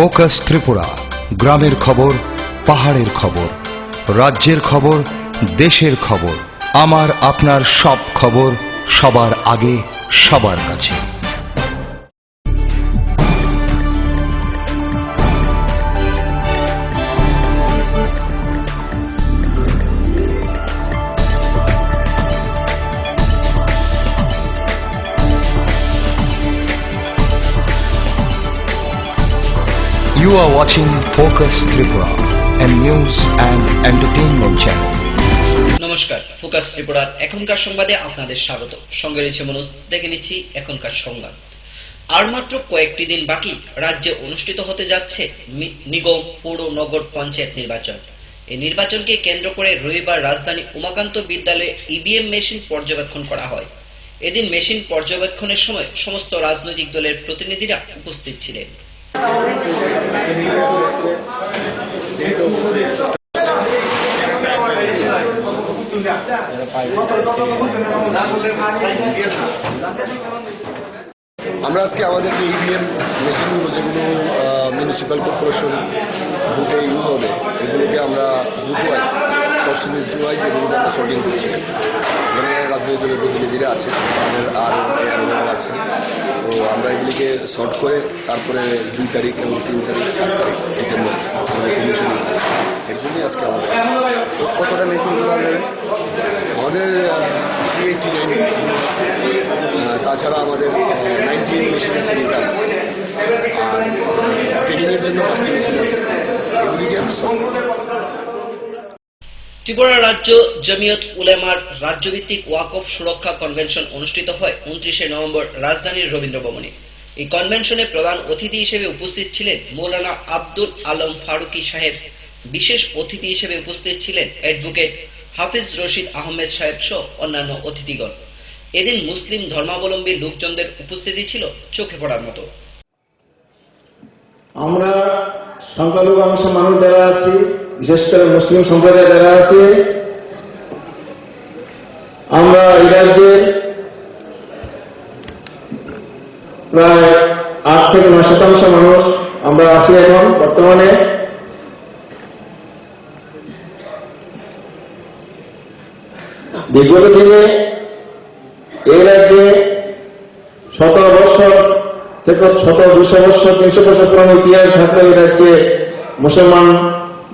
Focus Tripura, গ্রামের খবর, পাহাড়ের খবর, রাজ্যের খবর, দেশের খবর, আমার আপনার সব খবর সবার আগে সবার কাছে। You are watching Focus Tripura, a news and entertainment channel. নমস্কার, ফোকাস ত্রিপুরার এখনকার সংবাদে আপনাদের স্বাগত। সঙ্গে রয়েছে মনোজ। দেখে নিচ্ছি এখনকার সংবাদ। আর মাত্র কয়েকটি দিন বাকি রাজ্যে অনুষ্ঠিত হতে যাচ্ছে নিগম, পৌর, নগর পঞ্চায়েত নির্বাচন। এই নির্বাচনকে কেন্দ্র করে রবিবার রাজধানী উমাকান্ত বিদ্যালয়ে ইভিএম মেশিন পর্যবেক্ষণ করা হয়। এদিন মেশিন পর্যবেক্ষণের সময় সমস্ত রাজনৈতিক দলের প্রতিনিধিরা উপস্থিত ছিলেন। আমরা আজকে আমাদের যে ইভিএম মেশিনগুলো যেগুলো মিউনিসিপ্যাল কর্পোরেশন বুথে ইউজ হবে এগুলোকে আমরা বুথ ওয়াইজ কনস্টিটিউয়েন্সি ওয়াইজ এগুলোকে আমরা শর্টিং করছি। এখানে রাজনৈতিক দলের প্রতিনিধিরা আছে, আমাদের আর আছে। তো আমরা এগুলিকে শর্ট করে তারপরে 2 তারিখ এবং 3 তারিখ 4 তারিখ ডিসেম্বর আমাদের কমিশন, এর জন্যই আজকে আমাদের কতটা মেশিনগুলো আমাদের 389, তাছাড়া আমাদের 19 মেশিন আছে রিজার্ভ, আর ট্রেনিংয়ের জন্য 5টি মেশিন আছে। এগুলিকে আমরা শর্ট করছি। ত্রিপুরা রাজ্য জমিয়ত উলেমার রাজ্যভিত্তিক ওয়াকফ সুরক্ষা কনভেনশন অনুষ্ঠিত হয় 29শে নভেম্বর রাজধানীর রবীন্দ্র ভবনে। এই কনভেনশনে প্রধান অতিথি হিসেবে উপস্থিত ছিলেন মৌলানা আব্দুল আলম ফারুকি সাহেব। বিশেষ অতিথি হিসেবে উপস্থিত ছিলেন অ্যাডভোকেট হাফিজ রশিদ আহমেদ সাহেব সহ অন্যান্য অতিথিগণ। এদিন মুসলিম ধর্মাবলম্বী লোকজনদের উপস্থিতি ছিল চোখে পড়ার মতো। আমরা সংখ্যালঘু অংশের মানুষ যারা আছি, বিশেষ করে মুসলিম সম্প্রদায় যারা আছে, আমরা এই রাজ্যে প্রায় 8 থেকে 9% মানুষ আমরা আছি এখন বর্তমানে। বিগত দিনে এই রাজ্যে 100 বছর থেকে 200 বছর 300 বছর পুরনো ইতিহাস থাকলে এই রাজ্যে মুসলমান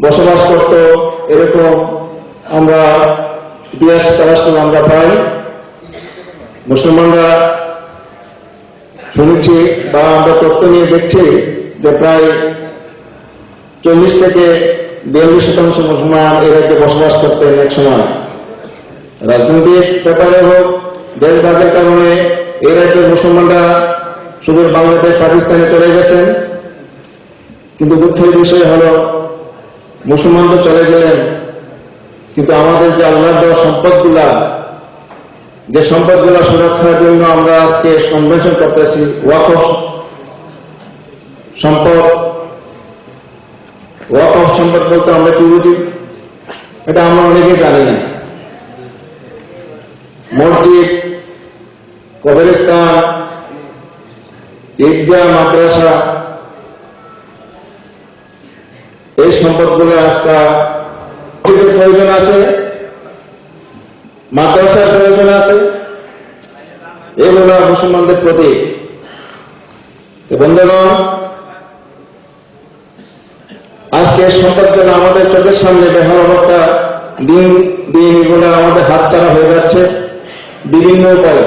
বসবাস করত, এরকম আমরা ইতিহাস তালাশলে আমরা পাই। মুসলমানরা শুনেছি বা আমরা তথ্য নিয়ে দেখছি যে প্রায় 40 থেকে 42% মুসলমান এই রাজ্যে বসবাস করতেন এক সময়। রাজনৈতিক ব্যাপারে হোক, দেশভাগের কারণে এই রাজ্যের মুসলমানরা শুধু বাংলাদেশ, পাকিস্তানে চলে গেছেন। কিন্তু দুঃখের বিষয় হলো মুসলমান তো চলে গেলেন, কিন্তু আমাদের যে আল্লাহর দেওয়া সম্পদগুলা, যে সম্পদগুলা সুরক্ষার জন্য আমরা আজকে কনভেনশন করতেছি, ওয়াকফ সম্পদ। ওয়াকফ সম্পদ বলতে আমরা কি বুঝি এটা আমরা অনেকে জানি না। মসজিদ, কবরস্থান, ঈদগাহ, মাদ্রাসা, এই সম্পদগুলো আজকে প্রয়োজন আছে, মাদ্রাসার প্রয়োজন আছে, এগুলো মুসলমানদের প্রতি। বন্ধুগণ, আজকে সম্পদগুলো আমাদের চোখের সামনে বেহাল অবস্থা, দিন দিন এগুলো আমাদের হাতছাড়া হয়ে যাচ্ছে বিভিন্ন উপায়ে,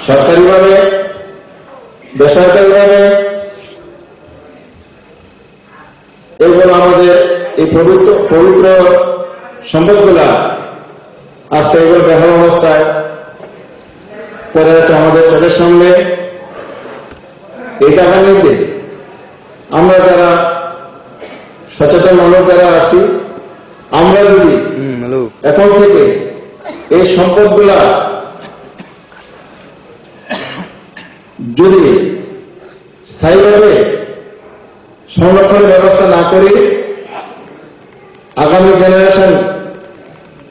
সরকারিভাবে, বেসরকারিভাবে। এগুলো আমাদের এই পবিত্র সম্পদগুলা আজকে এগুলো বেহাল অবস্থায় পড়ে আছে আমাদের চোখের সামনে। এই টাকা নিতে আমরা যারা সচেতন মানুষ যারা আছি, আমরা যদি এখন থেকে এই সম্পদগুলা যদি স্থায়ীভাবে সংরক্ষণের ব্যবস্থা না করি, আগামী জেনারেশন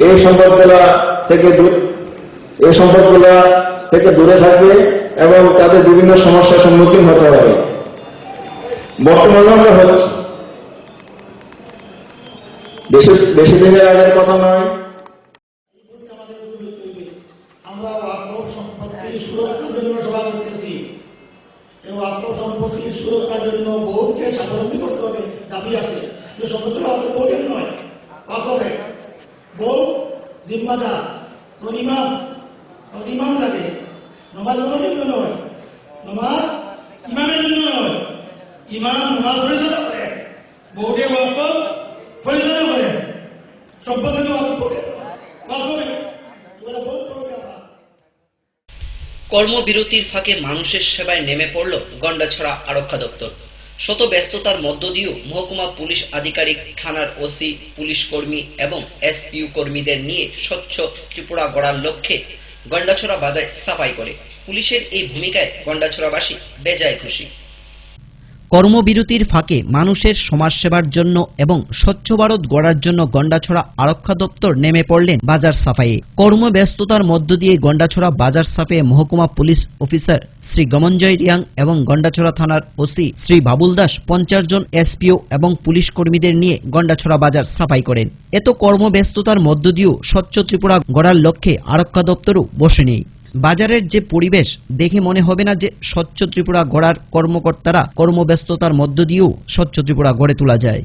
এই সম্পদগুলা থেকে দূরে থাকবে এবং তাদের বিভিন্ন সমস্যার সম্মুখীন হতে হবে। বর্তমানে আমরা হচ্ছে বেশি দিনের আগের কথা নয়। আমরা ওয়াকফ সম্পত্তি সুরক্ষার জন্য সভা করতেছি এবং ওয়াকফ সম্পত্তি সুরক্ষার জন্য বোর্ডকে স্বাবলম্বী করতে হবে দাবি আছে, যে সম্পত্তি বোর্ডের নয়, ওয়াকফের। বোর্ড জিম্মাদার, ইমাম লাগে, নমাজ ওনার জন্য নয়, নমাজ ইমামের জন্য নয়। ইমাম নমাজ পরিচালনা করে, বোর্ডে ওয়াকফ পরিচালনা করে। সম্পত্তি তো ওয়াকফ বোর্ডের নয়, ওয়াকফের। এগুলো বহুত বড় ব্যাপার। কর্মবিরতির ফাঁকে মানুষের সেবায় নেমে পড়ল গন্ডাছড়া আরক্ষা দপ্তর। শত ব্যস্ততার মধ্য দিয়েও মহকুমা পুলিশ আধিকারিক, থানার ওসি, পুলিশ কর্মী এবং এসপিইউ কর্মীদের নিয়ে স্বচ্ছ ত্রিপুরা গড়ার লক্ষ্যে গন্ডাছড়া বাজার সাফাই করে। পুলিশের এই ভূমিকায় গন্ডাছড়াবাসী বেজায় খুশি। কর্মবিরতির ফাঁকে মানুষের সমাজসেবার জন্য এবং স্বচ্ছ ভারত গড়ার জন্য গন্ডাছড়া আরক্ষা দপ্তর নেমে পড়লেন বাজার সাফাইয়ে। কর্মব্যস্ততার মধ্য দিয়ে গন্ডাছড়া বাজার সাফাইয়ে মহকুমা পুলিশ অফিসার শ্রী গমনজয় রিয়াং এবং গন্ডাছড়া থানার ওসি শ্রী বাবুল দাস 50 জন এসপিও এবং পুলিশ কর্মীদের নিয়ে গন্ডাছড়া বাজার সাফাই করেন। এত কর্মব্যস্ততার মধ্য দিয়েও স্বচ্ছ ত্রিপুরা গড়ার লক্ষ্যে আরক্ষা দপ্তরও বসে নেই। বাজারের যে পরিবেশ দেখে মনে হবে না যে স্বচ্ছ ত্রিপুরা গড়ার কর্মকর্তারা কর্মব্যস্ততার মধ্য দিয়েও স্বচ্ছ ত্রিপুরা গড়ে তোলা যায়।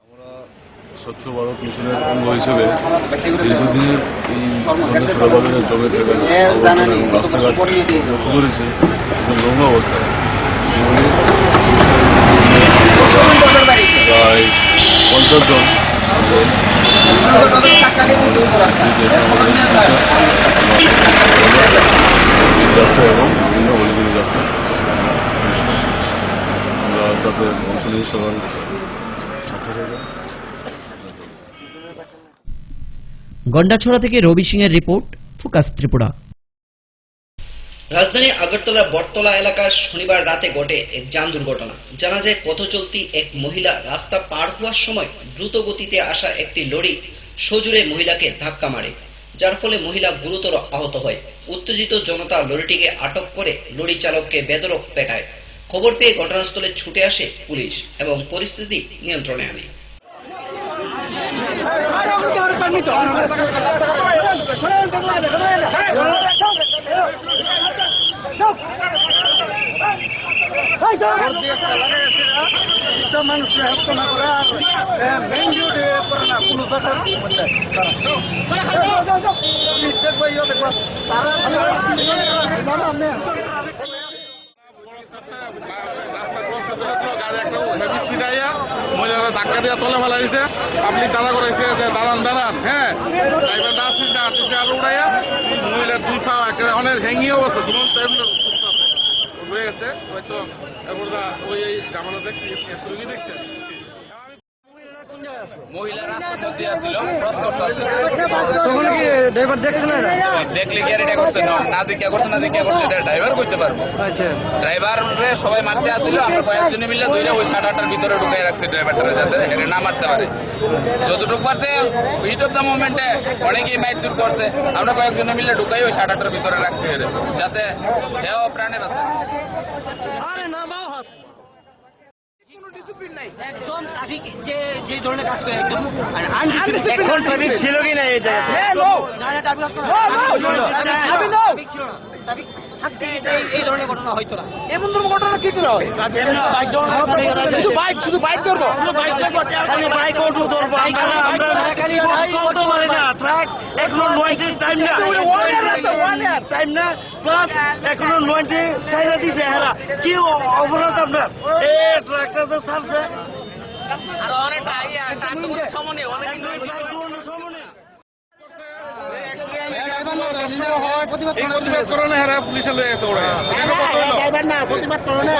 আমরা স্বচ্ছ ভারত মিশনের অঙ্গ হিসেবে দীর্ঘদিনের এই গন্ডাছড়া বাজারের জমে থাকা আবর্জনা এবং রাস্তাঘাট লক্ষ্য করেছি এবং নোংরা অবস্থায়। প্রায় 50 জন রাস্তা এবং বিভিন্ন অলিগলি রাস্তা আমরা তাতে অংশ নিয়ে সকাল 7টা থেকে। গন্ডাছড়া থেকে রবি সিং এর রিপোর্ট, ফোকাস ত্রিপুরা। রাজধানী আগরতলার বটতলা এলাকার শনিবার রাতে ঘটে এক যান দুর্ঘটনা। জানা যায় পথ চলতি এক মহিলা রাস্তা পার হওয়ার সময় দ্রুত গতিতে আসা একটি লরি সজোরে মহিলাকে ধাক্কা মারে, যার ফলে মহিলা গুরুতর আহত হয়। উত্তেজিত জনতা লরিটিকে আটক করে লরি চালককে বেধড়ক পেটায়। খবর পেয়ে ঘটনাস্থলে ছুটে আসে পুলিশ এবং পরিস্থিতি নিয়ন্ত্রণে আনে। মহিলারা ধাক্কা দিয়ে তলে ফেলা হয়েছে, পাবলিক দাঁড়া করাইছে যে দাঁড়ান, হ্যাঁ ড্রাইভার না আসলে আরটিসি আরো উড়াইয়া মহিলার 2 পা একেবারে অনেক হ্যাঙ্গি অবস্থা ঝুলন্ত রয়ে গেছে। হয়তো এরপর ওই জামানো দেখছি, রুগী দেখছে। মহিলা রাস্তার মধ্যে আসছিল, ক্রস করতেছে। তখন কি ড্রাইভার দেখছে না? দেখলে কি আর এটা করছে না দেখে করছে এটা ড্রাইভার করতে পারবো। আচ্ছা, ড্রাইভারে সবাই মারতে আসছিল, আমরা কয়েকজনে মিলে ধরে ওই 8:30টার ভিতরে ঢুকাই রাখছি ড্রাইভারটা, যাতে এটা না মারতে পারে। যতটুকু পারছে হিট অফ দ্য মোমেন্টে অনেকেই মাইট দূর করছে, আমরা কয়েকজনে মিলে ঢুকাই ওই 8:30টার ভিতরে রাখছি যাতে হেও প্রাণে বাঁচে। আরে না বাও হাত একদম ট্রাফিক যে ধরনের কাজ করে একদম আনডিসিপ্লিন। এখন ট্রাফিক ছিল কি না এই জায়গাতে? এই ধরনের ঘটনা হয়তো না। এমন ঘটনা কি করে হয়? শুধু বাইক ধরবো, খালি বাইক অটো ধরবো, আমরা চলতে পারি না। ট্রাক এখনো 90 টাইম না প্লাস এখনো 90 সাইরা দিছে। হেরা কি অপরাধ আপনার? এই ট্রাকটা তো ছাড়ছে আর অনেক সমনে অনেক প্রতিবাদ করোনা হেরা পুলিশে লয়ে গেছে ওরা প্রতিবাদ করো না।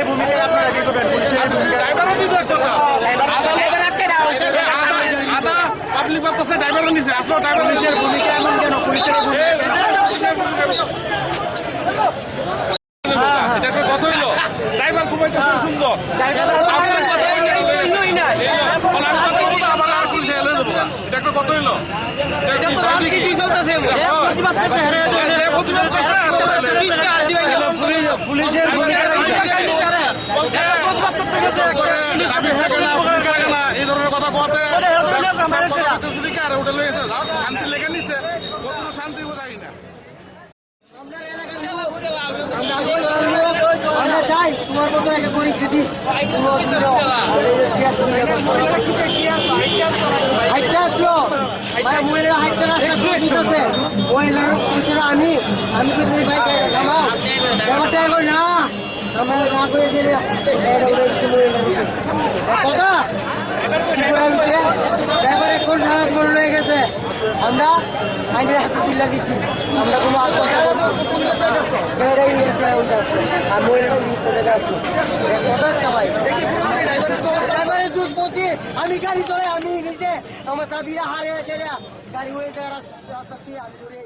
ভূমিকা আপনারা কি করবেন? ড্রাইভারও পুলিশের ভূমিকা এমন কেন? পুলিশের এটা একটা কথা হইলো, ড্রাইভার ঘুমাইতে খুব সুন্দর। আপনার কথা আবার আর পুলিশে এলে যাবো, এটা একটা কথা হইলো। পুলিশের এই ধরনের কথা কোয়াতে ওটা লেগেছে শান্তি লেগে নিচ্ছে, কতটুকু শান্তি বোঝাই না। আমরা চাই তোমার মতো একটা গরিব যদি হাইটটা আসলো মহিলারা হাইটটা রাস্তা মহিলারা আমি কিন্তু ব্যাপারটা এখন না আমরা না করে কথা ড্রাইভার এখন সারা ফোন হয়ে গেছে, আমরা আইনের হাতে তুলে দিচ্ছি, আমরা কোনো আত্মহত্যা করবো আর মহিলাটা আসলো ড্রাইভারের দুষ্পতি। আমি গাড়ি চলে, আমি নিজে আমার চাবিরা হারে সেরা গাড়ি হয়ে যায় রাস্তা থেকে আমি ধরে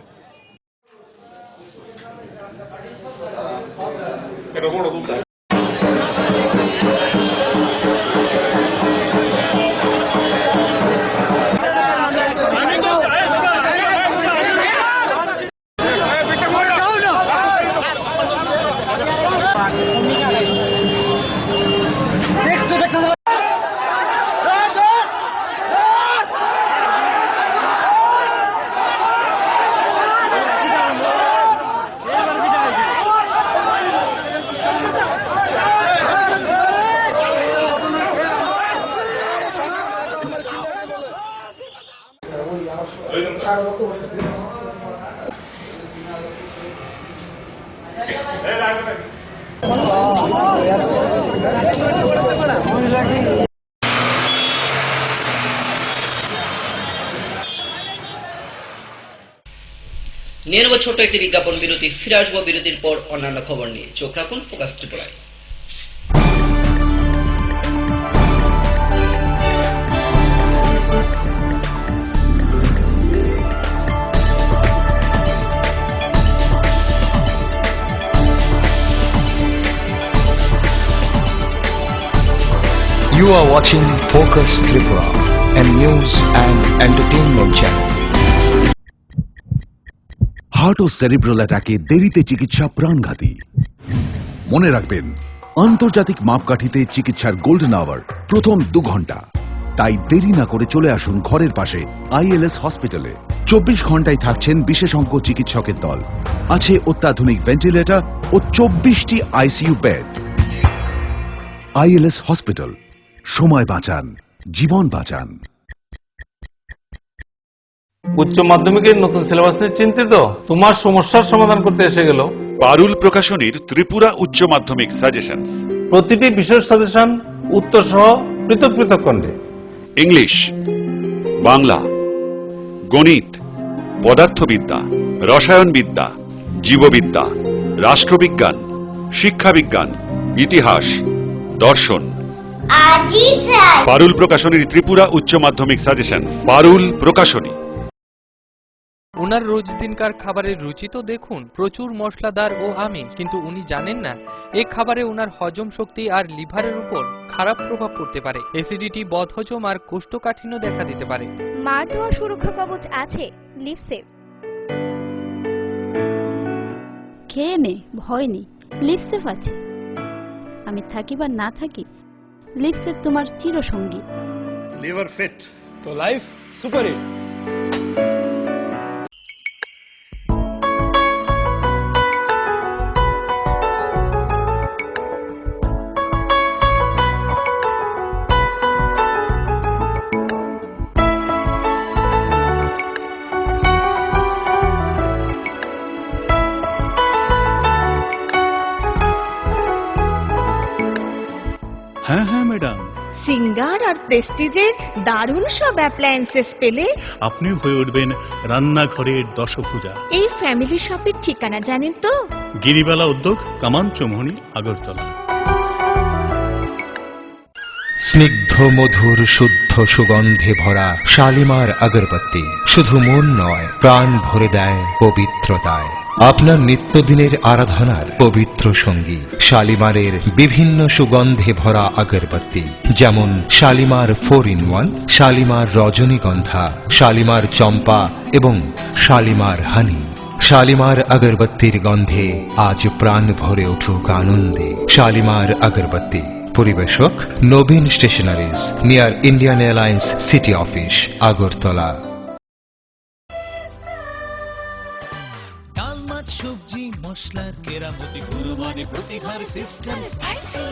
নিয়ে নেব ছোট্ট একটি বিজ্ঞাপন বিরতি। ফিরে আসবো বিরতির পর অন্যান্য খবর নিয়ে। চোখ রাখুন ফোকাস ত্রিপুরায়। You are watching Focus Tripura, a news and entertainment channel. Heart ও সেরিব্রাল অ্যাটাকে দেরিতে চিকিৎসা প্রাণঘাতী। মনে রাখবেন, আন্তর্জাতিক মাপকাঠিতে চিকিৎসার গোল্ডেন আওয়ার প্রথম 2 ঘন্টা। তাই দেরি না করে চলে আসুন ঘরের পাশে ILS হসপিটালে। 24 ঘন্টায় থাকছেন বিশেষজ্ঞ চিকিৎসকের দল, আছে অত্যাধুনিক ভেন্টিলেটর ও 24টি ICU বেড। ILS হসপিটাল, সময় বাঁচান, জীবন বাঁচান। উচ্চ মাধ্যমিকের নতুন সিলেবাস নিয়ে চিন্তিত? তোমার সমস্যার সমাধান করতে এসে গেল পারুল প্রকাশনীর ত্রিপুরা উচ্চ মাধ্যমিক সাজেশনস। প্রতিটি বিষয়ের সাজেশন উত্তর সহ পৃথক পৃথক খণ্ডে। ইংলিশ, বাংলা, গণিত, পদার্থবিদ্যা, রসায়নবিদ্যা, জীববিদ্যা, রাষ্ট্রবিজ্ঞান, শিক্ষাবিজ্ঞান, ইতিহাস, দর্শন। পারুল প্রকাশনীর ত্রিপুরা উচ্চ মাধ্যমিক সাজেশনস। পারুল প্রকাশনী। ওনার রোজ দিনকার খাবারের রুচি তো দেখুন, প্রচুর মশলাদার ও আমিষ, কিন্তু উনি জানেন না এই খাবারে ওনার হজম শক্তি আর লিভারের উপর খারাপ প্রভাব পড়তে পারে। অ্যাসিডিটি, বদহজম আর কোষ্ঠকাঠিন্য দেখা দিতে পারে। মার দেওয়া সুরক্ষা কবচ আছে লিভসেভ। খেয়ে নে, ভয় নেই, লিভসেভ আছে। আমি থাকি বা না থাকি, লিভসেভ তোমার চিরসঙ্গী। লিভার ফিট তো লাইফ সুপার হিট। হ্যাঁ হ্যাঁ ম্যাডাম, সিঙ্গার আর প্রেস্টিজের দারুণ সব অ্যাপ্লায়েন্সেস পেলে আপনিও হয়ে উঠবেন রান্নাঘরের দশভুজা। এই ফ্যামিলি শপের ঠিকানা জানেন তো? গিরিবালা উদ্যোগ, কামান চৌমুহনী, আগরতলা। স্নিগ্ধ মধুর শুদ্ধ সুগন্ধে ভরা শালিমার আগরবাতি শুধু মন নয়, প্রাণ ভরে দেয় পবিত্রতায়। আপনার নিত্যদিনের আরাধনার পবিত্র সঙ্গী শালিমারের বিভিন্ন সুগন্ধে ভরা আগরবাতি, যেমন শালিমার 4-in-1, শালিমার রজনীগন্ধা, শালিমার চম্পা এবং শালিমার হানি। শালিমার আগরবাতির গন্ধে আজ প্রাণ ভরে উঠুক আনন্দে। শালিমার আগরবাতি। পরিবেশক Nabin stationeries, near Indian Airlines city office, Agartala. ডাল মাছ সবজি মশলার কেরামতি কুরবানি প্রতিহার সিস্টেম স্পাইসি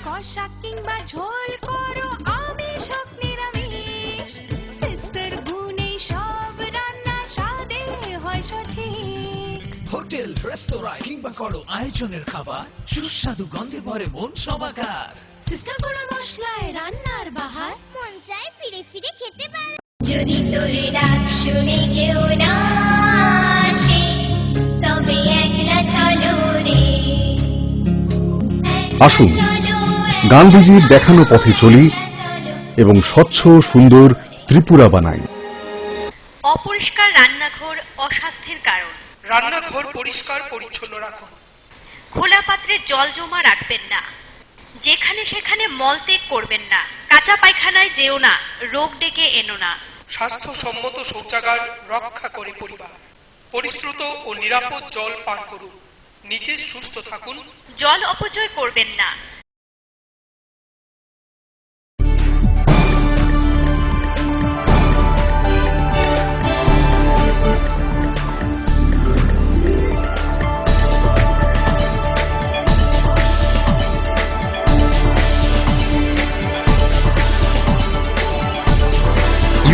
কষা কিংবা ঝোল করো আমিষ হোক নিরামিষ সিস্টার গুনে সব রান্না স্বাদে হয় সঠিক। হোটেল রেস্তোরাঁ কিংবা করো আয়োজনের খাবার সুস্বাদু গন্ধে ভরে মন সবাকার। সিস্টার গুঁড়ো মশলায় রান্নার বাহার মন চায় ফিরে ফিরে খেতে পারো। যদি তোর ডাক শুনে কেউ না আসে তবে একলা চলো রে। আসুন গান্ধীজির দেখানো পথে চলি এবং স্বচ্ছ সুন্দর ত্রিপুরা বানাই। অপরিষ্কার রান্নাঘর অস্বাস্থ্যের কারণ। রান্নাঘর পরিষ্কার পরিচ্ছন্ন রাখুন। খোলা পাত্রে জল জমা রাখবেন না। যেখানে সেখানে মলত্যাগ করবেন না। কাঁচা পায়খানায় যেও না, রোগ ডেকে এনো না। স্বাস্থ্যসম্মত শৌচাগার রক্ষা করে পরিবার। পরিশ্রুত ও নিরাপদ জল পান করুন। নিজে সুস্থ থাকুন। জল অপচয় করবেন না।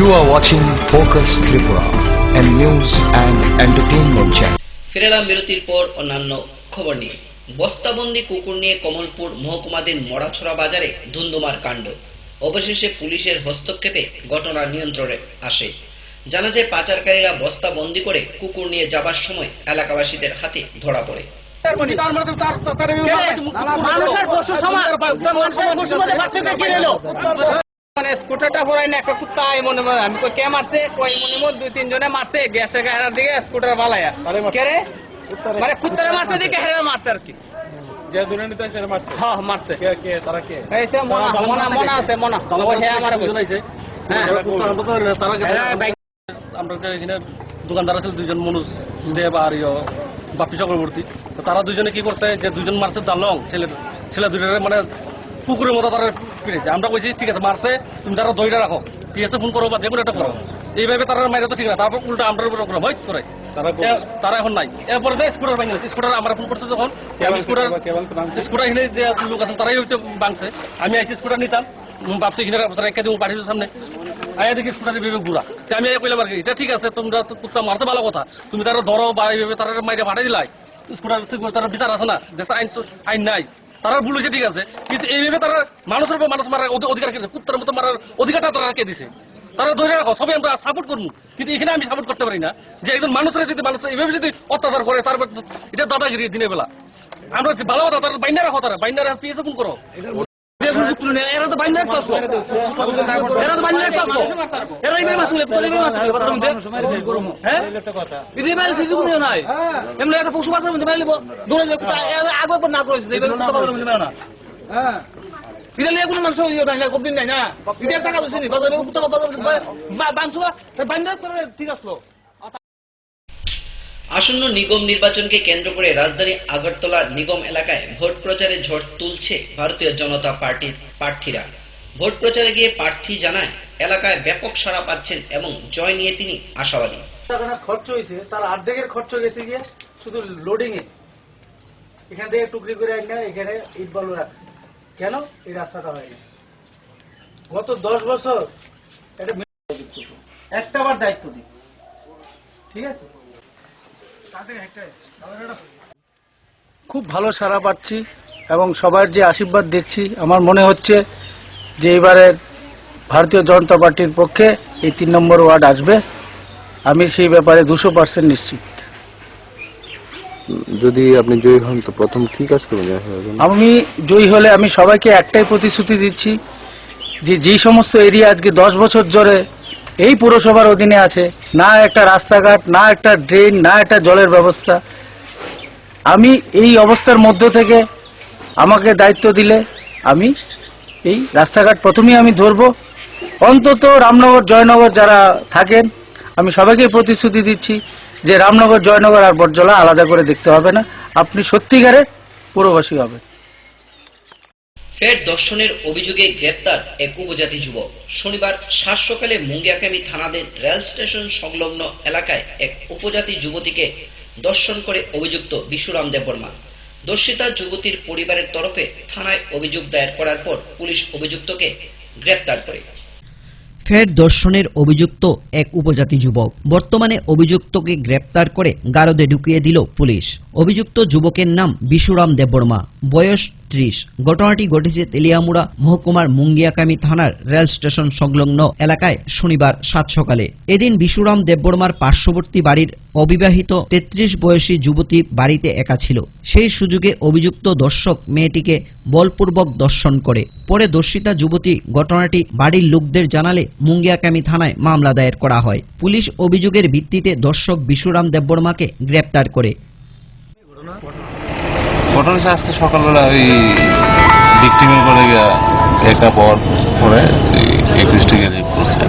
You are watching Focus Tripura, a news and entertainment channel. ফিরেলাম বিরতির পর অন্যান্য খবর নিয়ে। বস্তাবন্দি কুকুর নিয়ে কমলপুর মহকুমাধীন মরাছড়া বাজারে ধুন্ধুমার কাণ্ড। অবশেষে পুলিশের হস্তক্ষেপে ঘটনা নিয়ন্ত্রণে আসে। জানা যায় পাচারকারীরা বস্তাবন্দি করে কুকুর নিয়ে যাবার সময় এলাকাবাসীদের হাতে ধরা পড়ে। মানে স্কুটারটা পড়াই না একটা কুত্তা মনে আমি কে মারছে কই মনে মনে 2-3 জনে মারছে গ্যাসে গায়ের দিকে স্কুটার বালায়া কে রে মানে কুত্তারে মারছে দিকে হেরে মারছে আর কি যে দুনিয়া তো এসে মারছে হ্যাঁ মারছে কে কে তারা কে এইছে মনা আছে মনা ওই হে আমারে কইছে হ্যাঁ তারা কে আমরা যে এখানে দোকানদার আছে দুইজন মনুষ দেব আর বাপি চক্রবর্তী তারা দুইজনে কি করছে যে দুইজন মারছে দালং ছেলে দুইটারে মানে পুকুরের মতো তারা ফিরেছে। আমরা কইছি ঠিক আছে মারছে তুমি তারা দইটা রাখো, পিএসএ ফোন করো বা যে কোনো একটা করো। এইভাবে তারা মাইরা তো ঠিক না, তারপর উল্টা আমরা উপর করে ভয় করে তারা এখন নাই। এরপরে যে স্কুটার ভাঙে স্কুটার আমরা ফোন করছে যখন স্কুটার এখানে যে লোক আছেন তারাই হচ্ছে ভাঙছে। আমি আইসি স্কুটার নিতাম ভাবছি এখানে একটা দিন পাঠিয়েছি সামনে আয়া দেখি স্কুটার ভেবে ঘুরা। আমি কইলাম আর কি এটা ঠিক আছে তোমরা কুত্তা মারছে ভালো কথা, তুমি তারা ধরো বা এইভাবে তারা মাইরে পাঠাই দিলাই স্কুটার তারা বিচার আছে না, যে আইন নাই তারা ভুল হয়েছে ঠিক আছে, কিন্তু এইভাবে তারা মানুষের উপর মানুষ মারার অধিকার কেটেছে, কুত্তার মতো মারার অধিকারটা তারা কে দিছে। তারা ধরে রাখো সবাই আমরা সাপোর্ট করবো, কিন্তু এখানে আমি সাপোর্ট করতে পারি না যে একজন মানুষের যদি মানুষ এইভাবে যদি অত্যাচার করে তারপর এটা দাদাগিরি দিনের বেলা। আমরা ভালো কথা তারা বাইনা রাখো, তারা বাইনা রাখো পিএসএ ফোন করো। এরা তো বাইনা রাখতে আসলো, এরা তো বাইনা রাখতে আসলো, এরা এইভাবে মাসুল এমনি একটা পশু বাচ্চার মধ্যে মারিব দৌড়ে আগে না করেছে না কোনো মানুষ কদিন নাই না ইটার টাকা দিচ্ছি ঠিক আসলো। আসন্ন নিগম নির্বাচনকে কেন্দ্র করে রাজধানী আগরতলা নিগম এলাকায় ভোট প্রচারে ঝড় তুলছে ভারতীয় জনতা পার্টির প্রার্থীরা। ভোট প্রচারে গিয়ে প্রার্থী জানায় এলাকায় ব্যাপক সাড়া পাচ্ছেন এবং জয় নিয়ে তিনি আশাবাদী। খরচ হয়েছে তার অর্ধেকের খরচ গেছে গিয়ে শুধু লোডিং এ, এখান থেকে টুকরি করে এখানে ইট বালু রাখছে। কেন এই রাস্তাটা হয়নি? গত 10 বছর একটা বার দায়িত্ব দিই, ঠিক আছে। খুব ভালো সাড়া পাচ্ছি এবং সবার যে আশীর্বাদ দেখছি, আমার মনে হচ্ছে যে এবারের ভারতীয় জনতা পার্টির পক্ষে এই 3 নম্বর ওয়ার্ড আসবে। আমি সেই ব্যাপারে 200% নিশ্চিত। যদি আপনি জয়ী হন তো প্রথম কি কাজ করবেন? আমি জয়ী হলে আমি সবাইকে একটাই প্রতিশ্রুতি দিচ্ছি যে যেই সমস্ত এরিয়া আজকে 10 বছর ধরে এই পুরসভার অধীনে আছে, না একটা রাস্তাঘাট, না একটা ড্রেন, না একটা জলের ব্যবস্থা। আমি এই অবস্থার মধ্য থেকে আমাকে দায়িত্ব দিলে আমি এই রাস্তাঘাট প্রথমেই আমি ধরবো। অন্তত রামনগর জয়নগর যারা থাকেন আমি সবাইকে প্রতিশ্রুতি দিচ্ছি যে রামনগর জয়নগর আর বটজলা আলাদা করে দেখতে হবে না, আপনি সত্যিকারের পুরবাসী হবেন। ফের ধর্ষণের অভিযোগে গ্রেপ্তার এক উপজাতি যুবক। শনিবার সাত সকালে মুঙ্গিয়াকামি থানাধীন রেল স্টেশন সংলগ্ন এলাকায় এক উপজাতি যুবতীকে ধর্ষণ করে অভিযুক্ত বিশুরাম দেববর্মা। ধর্ষিতা যুবতীর পরিবারের তরফে থানায় অভিযোগ দায়ের করার পর পুলিশ অভিযুক্তকে গ্রেপ্তার করে। ফের ধর্ষণের অভিযুক্ত এক উপজাতি যুবক। বর্তমানে অভিযুক্তকে গ্রেপ্তার করে গারদে ঢুকিয়ে দিল পুলিশ। অভিযুক্ত যুবকের নাম বিশুরাম দেববর্মা, বয়স 30। ঘটনাটি ঘটেছে তেলিয়ামুড়া মহকুমার মুঙ্গিয়াকামি থানার রেল স্টেশন সংলগ্ন এলাকায় শনিবার সাত সকালে। এদিন বিশুরাম দেববর্মার পার্শ্ববর্তী বাড়ির অবিবাহিত 33 বয়সী যুবতী বাড়িতে একা ছিল। সেই সুযোগে অভিযুক্ত দর্শক মেয়েটিকে বলপূর্বক ধর্ষণ করে। পরে ধর্ষিতা যুবতী ঘটনাটি বাড়ির লোকদের জানালে মুঙ্গিয়াকামি থানায় মামলা দায়ের করা হয়। পুলিশ অভিযোগের ভিত্তিতে দর্শক বিশুরাম দেববর্মাকে গ্রেপ্তার করে। ঘটনা আজকে সকালবেলা ওই ভিক্টিমের করে একটা পর পরে 21 টাকা রেপ করছে।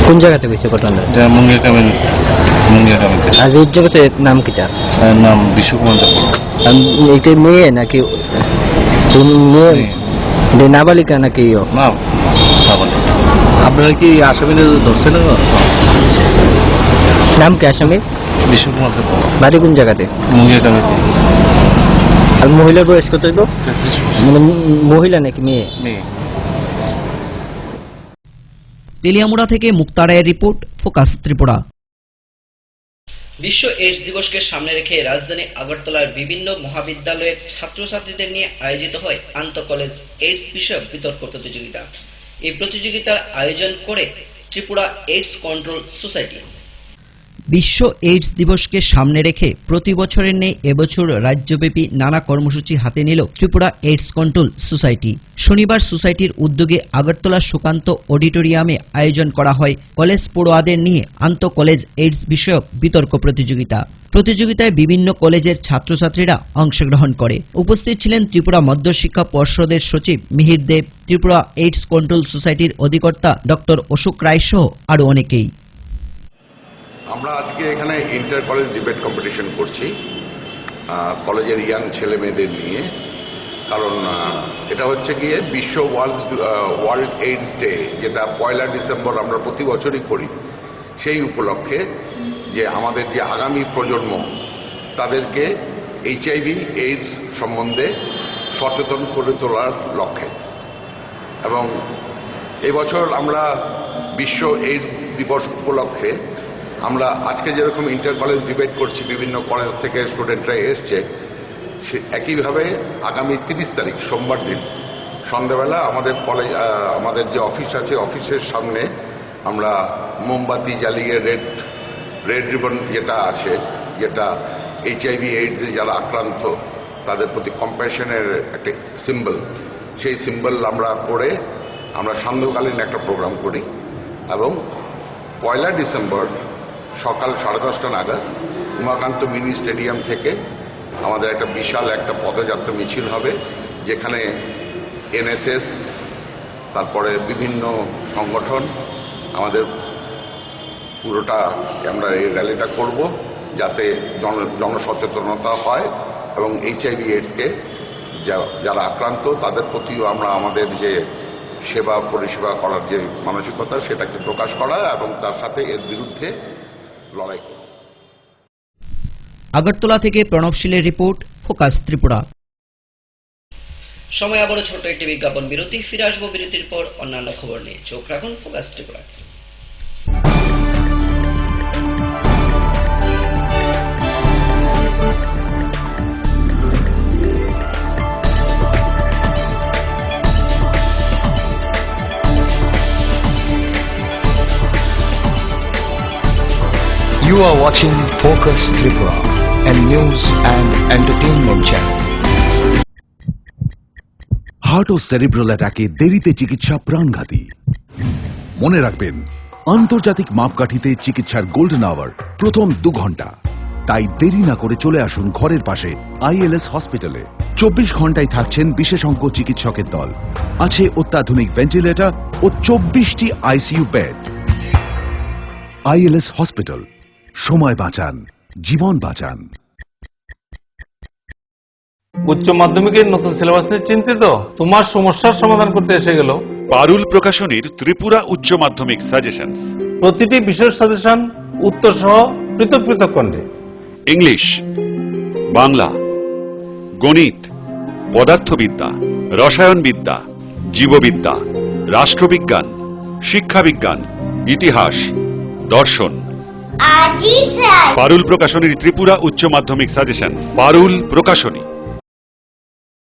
কোন জায়গাতে হয়েছে ঘটনাটা? মুঙ্গিয়াকামি। আর রেপ জগতের নাম কিটা? নাম বিশ্বকুমার দেববর্মা। এটা মেয়ে নাকি নাবালিকা নাকি? না, নাবালিকা। আপনারা কি আসামি ধরছেন? নাম কি আসামির? বিশ্বকুমার দেববর্মা। বাড়ি কোন জায়গাতে? মুঙ্গিয়াকামি। আর মহিলার বয়স কত? মানে মহিলা নাকি মেয়ে? মেয়ে। তেলিয়ামুড়া থেকে মুক্তা রায়ের রিপোর্ট, ফোকাস ত্রিপুরা। বিশ্ব এইডস দিবসকে সামনে রেখে রাজধানী আগরতলার বিভিন্ন মহাবিদ্যালয়ের ছাত্রছাত্রীদের নিয়ে আয়োজিত হয় আন্তঃ কলেজ এইডস বিষয়ক বিতর্ক প্রতিযোগিতা। এই প্রতিযোগিতার আয়োজন করে ত্রিপুরা এইডস কন্ট্রোল সোসাইটি। বিশ্ব এইডস দিবসকে সামনে রেখে প্রতি বছরের নেই এবছর রাজ্যব্যাপী নানা কর্মসূচি হাতে নিল ত্রিপুরা এইডস কন্ট্রোল সোসাইটি। শনিবার সোসাইটির উদ্যোগে আগরতলা সুকান্ত অডিটোরিয়ামে আয়োজন করা হয় কলেজ পড়ুয়াদের নিয়ে আন্তঃ কলেজ এইডস বিষয়ক বিতর্ক প্রতিযোগিতা। প্রতিযোগিতায় বিভিন্ন কলেজের ছাত্রছাত্রীরা অংশগ্রহণ করে। উপস্থিত ছিলেন ত্রিপুরা মধ্যশিক্ষা পর্ষদের সচিব মিহির দেব, ত্রিপুরা এইডস কন্ট্রোল সোসাইটির অধিকর্তা ডক্টর অশোক রায় সহ আরো অনেকেই। আমরা আজকে এখানে ইন্টার কলেজ ডিবেট কম্পিটিশন করছি কলেজের ইয়াং ছেলে মেয়েদের নিয়ে, কারণ এটা হচ্ছে গিয়ে বিশ্ব ওয়ার্ল্ড এইডস ডে, যেটা 1 ডিসেম্বর আমরা প্রতি বছরই করি। সেই উপলক্ষে যে আমাদের যে আগামী প্রজন্ম তাদেরকে HIV এইডস সম্বন্ধে সচেতন করে তোলার লক্ষ্যে, এবং এবছর আমরা বিশ্ব এইডস দিবস উপলক্ষে আমরা আজকে যেরকম ইন্টার কলেজ ডিবেট করছি, বিভিন্ন কলেজ থেকে স্টুডেন্টরা এসছে, সে একইভাবে আগামী 30 তারিখ সোমবার দিন সন্ধ্যাবেলা আমাদের কলেজ আমাদের যে অফিস আছে অফিসের সামনে আমরা মোমবাতি জ্বালিয়ে রেড রিবন যেটা আছে, যেটা HIV এইডসে যারা আক্রান্ত তাদের প্রতি কম্প্যাশনের একটা সিম্বল, সেই সিম্বল আমরা করে আমরা সান্ধ্যকালীন একটা প্রোগ্রাম করি, এবং 1 ডিসেম্বর সকাল 10:30 নাগাদ উমাকান্ত মিনি স্টেডিয়াম থেকে আমাদের একটা বিশাল একটা পদযাত্রা মিছিল হবে, যেখানে NSS তারপরে বিভিন্ন সংগঠন আমাদের পুরোটা আমরা এই র্যালিটা করব, যাতে জনসচেতনতা হয় এবং HIV এইডসকে যারা আক্রান্ত তাদের প্রতিও আমরা আমাদের যে সেবা পরিষেবা করার যে মানসিকতা সেটাকে প্রকাশ করা এবং তার সাথে এর বিরুদ্ধে লড়াই করা। আগরতলা থেকে প্রণবশীলের রিপোর্ট, ফোকাস ত্রিপুরা। সময় আবারও ছোট একটি বিজ্ঞাপন বিরতি, ফিরে আসবো বিরতির পর অন্যান্য খবর নিয়ে। চোখ রাখুন focus Tripura. You are watching Focus Tripura, a news and entertainment channel. Heart ও সেরিব্রাল অ্যাটাকে দেরিতে চিকিৎসা প্রাণঘাতী। মনে রাখবেন, আন্তর্জাতিক মাপকাঠিতে চিকিৎসার গোল্ডেন আওয়ার প্রথম 2 ঘন্টা। তাই দেরি না করে চলে আসুন ঘরের পাশে আইএলএস হসপিটালে। 24 ঘন্টায় থাকছেন বিশেষজ্ঞ চিকিৎসকের দল। আছে অত্যাধুনিক ভেন্টিলেটর ও 24টি আইসিইউ বেড। আইএলএস হসপিটাল, সময় বাঁচান, জীবন বাঁচান। উচ্চ মাধ্যমিকের নতুন সিলেবাস নিয়ে চিন্তিত? তোমার সমস্যার সমাধান করতে এসে গেল পারুল প্রকাশনীর ত্রিপুরা উচ্চ মাধ্যমিক সাজেশনস। প্রতিটি বিষয়ের সাজেশন উত্তর সহ পৃথক পৃথক খণ্ডে। ইংলিশ, বাংলা, গণিত, পদার্থবিদ্যা, রসায়নবিদ্যা, জীববিদ্যা, রাষ্ট্রবিজ্ঞান, শিক্ষাবিজ্ঞান, ইতিহাস, দর্শন। পারুল প্রকাশনীর ত্রিপুরা উচ্চ মাধ্যমিক সাজেশনস। পারুল প্রকাশনী।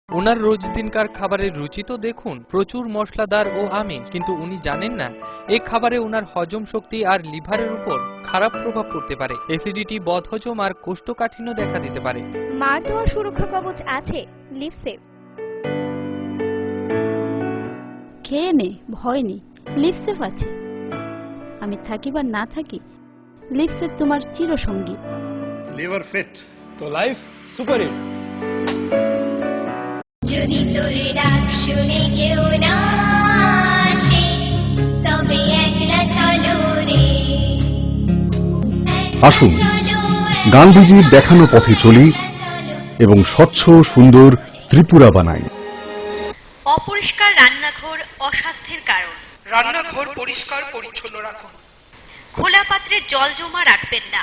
ওনার রোজ দিনকার খাবারের রুচি তো দেখুন, প্রচুর মশলাদার ও আমিষ, কিন্তু উনি জানেন না এই খাবারে ওনার হজম শক্তি আর লিভারের উপর খারাপ প্রভাব পড়তে পারে। অ্যাসিডিটি, বদহজম আর কোষ্ঠকাঠিন্য দেখা দিতে পারে। মার দেওয়ার সুরক্ষা কবচ আছে লিভসেভ। খেয়ে নে, ভয় নেই, লিভসেভ আছে। আমি থাকি বা না থাকি, লিভসেভ তোমার চিরসঙ্গী। লিভার ফিট তো লাইফ সুপার হিট। যদি তোর ডাক শুনে কেউ না আসে, তবে একলা চলো রে। আসুন গান্ধীজির দেখানো পথে চলি এবং স্বচ্ছ সুন্দর ত্রিপুরা বানাই। অপরিষ্কার রান্নাঘর অস্বাস্থ্যের কারণ। রান্নাঘর পরিষ্কার পরিচ্ছন্ন রাখুন। খোলা পাত্রে জল জমা রাখবেন না।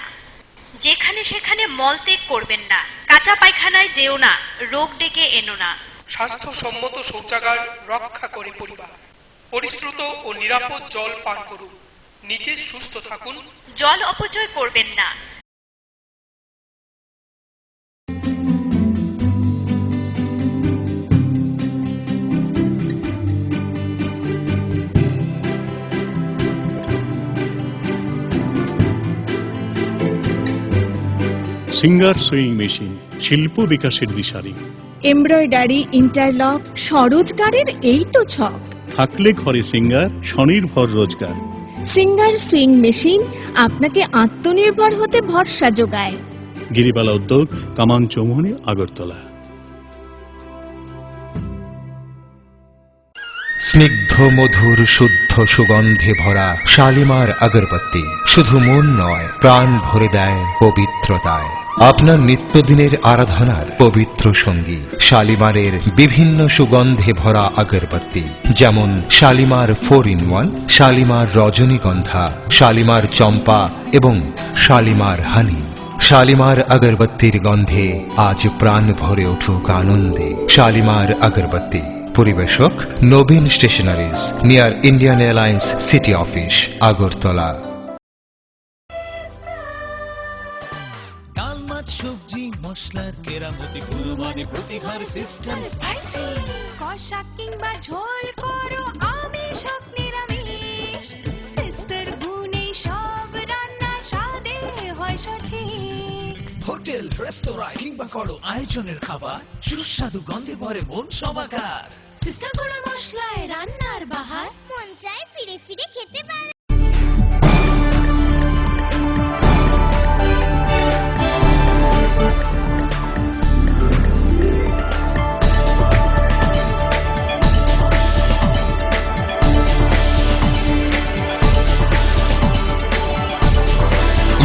যেখানে সেখানে মলত্যাগ করবেন না। কাঁচা পায়খানায় যেও না, রোগ ডেকে এনো না। স্বাস্থ্যসম্মত শৌচাগার রক্ষা করে পরিবার। পরিশ্রুত ও নিরাপদ জল পান করুন। নিজে সুস্থ থাকুন। জল অপচয় করবেন না। সিঙ্গার সুইং মেশিন, শিল্প বিকাশের দিশারি। এমব্রয়ডারি, ইন্টারলক, স্বরোজগারের এই তো ছক। থাকলে ঘরে সিঙ্গার, স্বনির্ভর রোজগার। সিঙ্গার সুইং মেশিন আপনাকে আত্মনির্ভর হতে ভরসা যোগায়। গিরিবালা উদ্যোগ, কামাং চৌমুহনী, আগরতলা। স্নিগ্ধ মধুর শুদ্ধ সুগন্ধে ভরা শালিমার আগরবাতি শুধু মন নয়, প্রাণ ভরে দেয় পবিত্রতায়। আপনার নিত্যদিনের আরাধনার পবিত্র সঙ্গী শালিমারের বিভিন্ন সুগন্ধে ভরা আগরবাতি, যেমন শালিমার 4-in-1, শালিমার রজনীগন্ধা, শালিমার চম্পা এবং শালিমার হানি। শালিমার আগরবাতির গন্ধে আজ প্রাণ ভরে উঠুক আনন্দে। শালিমার আগরবাতি। পরিবেশক Nabin stationeries, near Indian Airlines city office, Agartala. ডাল, মাছ, সবজি, মশলার কেরামতি, গুণমানে প্রতিঘর সিস্টেম। কষা কিংবা ঝোল করো আমিষ হোক নিরামিষ, সিস্টার গুণে সব রান্না স্বাদে হয় সঠিক। হোটেল, রেস্তোরাঁ কিংবা করো আয়োজনের খাবার, সুস্বাদু গন্ধে ভরে মন সমাকার। সিস্টার গুঁড়ো মশলায় রান্নার বাহার, মন চায় ফিরে ফিরে খেতে পারে।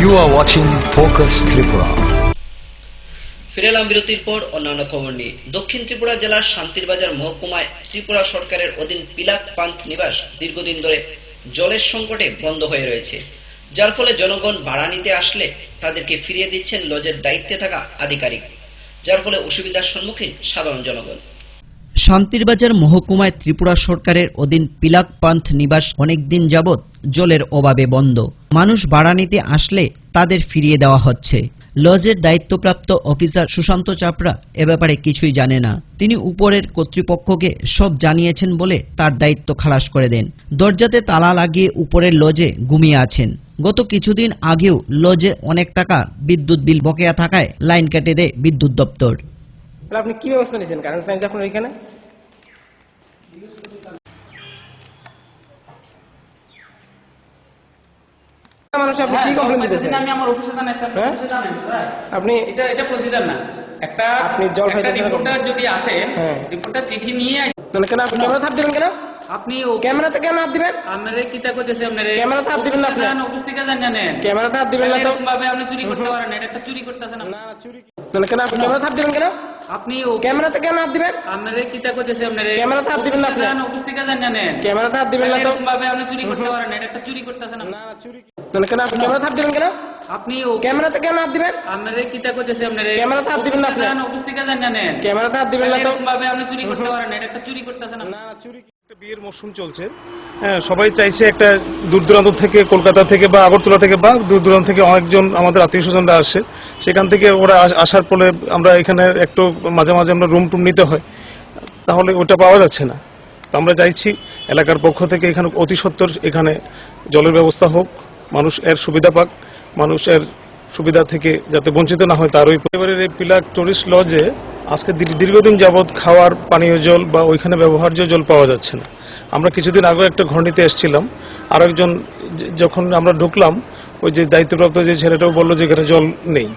You are watching Focus Tripura. ফিরে এলাম বিরতির পর অন্যান্য খবর নিয়ে। দক্ষিণ ত্রিপুরা জেলার শান্তিরবাজার মহকুমায় ত্রিপুরা সরকারের অধীন পিলাক পান্থ নিবাস দীর্ঘদিন ধরে জলের সংকটে বন্ধ হয়ে রয়েছে, যার ফলে জনগণ ভাড়া নিতে আসলে তাদেরকে ফিরিয়ে দিচ্ছেন লজের দায়িত্বে থাকা আধিকারিক, যার ফলে অসুবিধার সম্মুখীন সাধারণ জনগণ। শান্তিরবাজার মহকুমায় ত্রিপুরা সরকারের অধীন পিলাক পান্থ নিবাস অনেকদিন যাবৎ জলের অভাবে বন্ধ। মানুষ ভাড়া নিতে আসলে তাদের ফিরিয়ে দেওয়া হচ্ছে। লজের দায়িত্বপ্রাপ্ত অফিসার সুশান্ত চাপড়া এ ব্যাপারে কিছুই জানে না। তিনি উপরের কর্তৃপক্ষকে সব জানিয়েছেন বলে তার দায়িত্ব খালাস করে দেন। দরজাতে তালা লাগিয়ে উপরের লজে ঘুমিয়ে আছেন। গত কিছুদিন আগেও লজে অনেক টাকা বিদ্যুৎ বিল বকেয়া থাকায় লাইন কেটে দেয় বিদ্যুৎ দপ্তর। আপনি কি ব্যবস্থা নিয়েছেন কারেন্ট লাইন যখন ওইখানে? মানুষ আপনি কি কমপ্লেইন দিতেছেন? আমি আমার অফিসে জানাই স্যার, অফিসে জানাই আপনি এটা প্রসিজার না। একটা আপনি জল খাইতে রিপোর্টার যদি আসে, রিপোর্টার চিঠি নিয়ে মানে কেন আপনি ক্যামেরা হাত দিবেন কেন? আপনি ক্যামেরাতে কেন হাত দিবেন? আমারে কিটা কইতেছে আপনারে ক্যামেরাতে হাত দিবেন না, আপনি অফিস থেকে জানেন ক্যামেরাতে হাত দিবেন না। এরকম ভাবে আপনি চুরি করতে পারেন, এটা একটা চুরি করতেছেন। না চুরি মানে কেন আপনি ক্যামেরাতে হাত দিবেন কেন? আপনি ক্যামেরাতে কেন হাত দিবেন? আমারে কিটা কইতেছে আপনারে ক্যামেরাতে হাত দিবেন না, আপনি অফিস থেকে জানেন ক্যামেরাতে হাত দিবেন না। এরকম ভাবে আপনি চুরি করতে পারেন, এটা একটা চুরি করতেছেন। না চুরি মানে কেন আপনি ক্যামেরাতে হাত দিবেন কেন? আপনি ক্যামেরাতে কেন হাত দিবেন? আমারে কিটা কইতেছে আপনারে ক্যামেরাতে হাত দিবেন না, আপনি অফিস থেকে জানেন ক্যামেরাতে হাত দিবেন না। এরকম ভাবে আপনি চুরি করতে পারেন, এটা একটা চুরি করতেছেন। না চুরি বিয়ের মৌসুম চলছে, হ্যাঁ, সবাই চাইছে একটা দূর দূরান্ত থেকে, কলকাতা থেকে বা আগরতলা থেকে বা দূর দূরান্ত থেকে অনেকজন আমাদের আত্মীয় স্বজনরা আসে, সেখান থেকে ওরা আসার ফলে আমরা এখানে একটু মাঝে মাঝে আমরা রুম টুম নিতে হয়, তাহলে ওটা পাওয়া যাচ্ছে না। তো আমরা চাইছি এলাকার পক্ষ থেকে এখানে অতি সত্বর এখানে জলের ব্যবস্থা হোক, মানুষ এর সুবিধা পাক, মানুষ এর সুবিধা থেকে যাতে বঞ্চিত না হয় তার ওই পরিবারের এই পিলার টুরিস্ট লজে আজকে দীর্ঘদিন যাবৎ খাওয়ার পানীয় জল বা ওইখানে ব্যবহার্য জল পাওয়া যাচ্ছে না। আমরা কিছুদিন আগে একটা ঘূর্ণিতে এসেছিলাম, আর একজন যখন আমরা ঢুকলাম ওই যে দায়িত্বপ্রাপ্ত যে ছেলেটাও বললো যে এখানে জল নেই।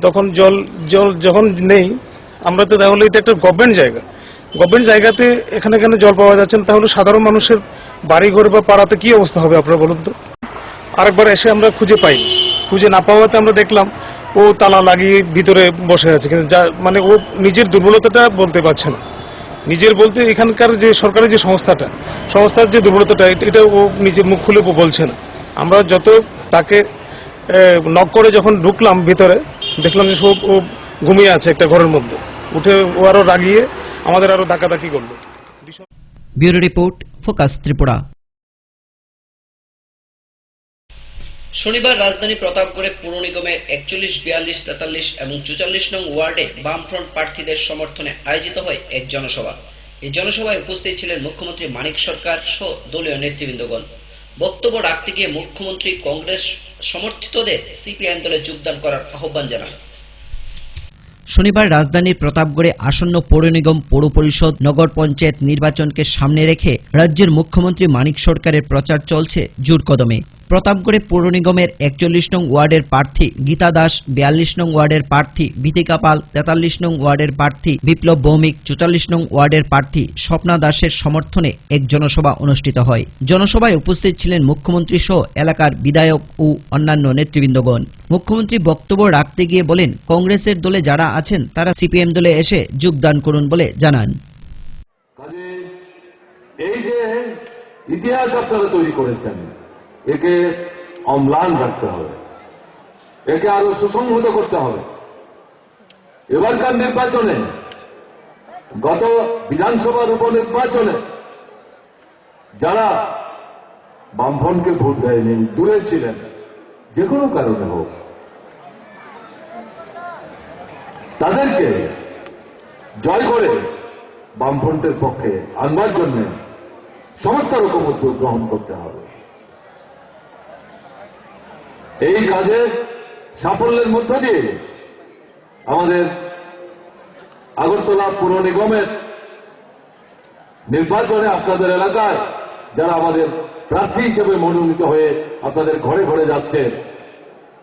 তখন জল যখন নেই, আমরা তো তাহলে এটা একটা গভর্নমেন্ট জায়গাতে এখানে জল পাওয়া যাচ্ছে না, তাহলে সাধারণ মানুষের বাড়ি ঘর বা পাড়াতে কি অবস্থা হবে আপনারা বলুন তো। আরেকবার এসে আমরা খুঁজে না পাওয়াতে আমরা দেখলাম ও তালা লাগিয়ে ভিতরে বসে আছে, কিন্তু যা মানে ও নিজের দুর্বলতাটা বলতে পারছে না। নিজের বলতে এখানকার যে সরকারের যে সংস্থার যে দুর্বলতাটা, এটা ও নিজে মুখ খুলে বলছে না। আমরা যত তাকে নক করে যখন ঢুকলাম ভিতরে, দেখলাম যে সব ও ঘুমিয়ে আছে একটা ঘরের মধ্যে। উঠে ও আরো রাগিয়ে আমাদের আরো ধাক্কাধাক্কি করলো। Bureau report, focus Tripura. শনিবার রাজধানী প্রতাপগড়ে পুর নিগমের 41, 42, 43 এবং 44 নং ওয়ার্ডে বামফ্রন্ট প্রার্থীদের সমর্থনে আয়োজিত হয় এক জনসভা। এই জনসভায় উপস্থিত ছিলেন মুখ্যমন্ত্রী মানিক সরকার সহ দলীয় নেতৃবৃন্দগণ। বক্তব্য রাখতে গিয়ে মুখ্যমন্ত্রী কংগ্রেস সমর্থিতদের সিপিআইএম দলে যোগদান করার আহ্বান জানান। শনিবার রাজধানীর প্রতাপগড়ে আসন্ন পৌর নিগম, পৌর পরিষদ, নগর পঞ্চায়েত নির্বাচনকে সামনে রেখে রাজ্যের মুখ্যমন্ত্রী মানিক সরকারের প্রচার চলছে জোর কদমে। প্রতাপগড়ে পৌর নিগমের 41 নং ওয়ার্ডের প্রার্থী গীতা দাস, 42 নং ওয়ার্ডের প্রার্থী বিতিকা পাল, 43 নং ওয়ার্ডের প্রার্থী বিপ্লব ভৌমিক, 44 নং ওয়ার্ডের প্রার্থী স্বপ্না দাসের সমর্থনে এক জনসভা অনুষ্ঠিত হয়। জনসভায় উপস্থিত ছিলেন মুখ্যমন্ত্রী সহ এলাকার বিধায়ক ও অন্যান্য নেতৃবৃন্দগণ। মুখ্যমন্ত্রী বক্তব্য রাখতে গিয়ে বলেন, কংগ্রেসের দলে যারা আছেন তারা সিপিএম দলে এসে যোগদান করুন বলে জানান। এই যে ইতিহাস আপনারা তৈরি করেছেন, একে অম্লান রাখতে হবে, একে আরো সুসংহত করতে হবে। এবারকার নির্বাচনে, গত বিধানসভার উপনির্বাচনে যারা বামফ্রন্টকে ভোট দেয়নি, দূরে ছিলেন, যে কোনো কারণে হোক, তাদেরকে জয় করে বামফ্রন্টের পক্ষে আনবার জন্য সমস্ত রকম উদ্যোগ গ্রহণ করতে হবে। এই কাজে সাফল্যের মধ্য দিয়ে আমাদের আগরতলা পুর নিগমের নির্বাচনে আপনাদের এলাকায় যারা আমাদের প্রার্থী হিসেবে মনোনীত হয়ে আপনাদের ঘরে ঘরে যাচ্ছে,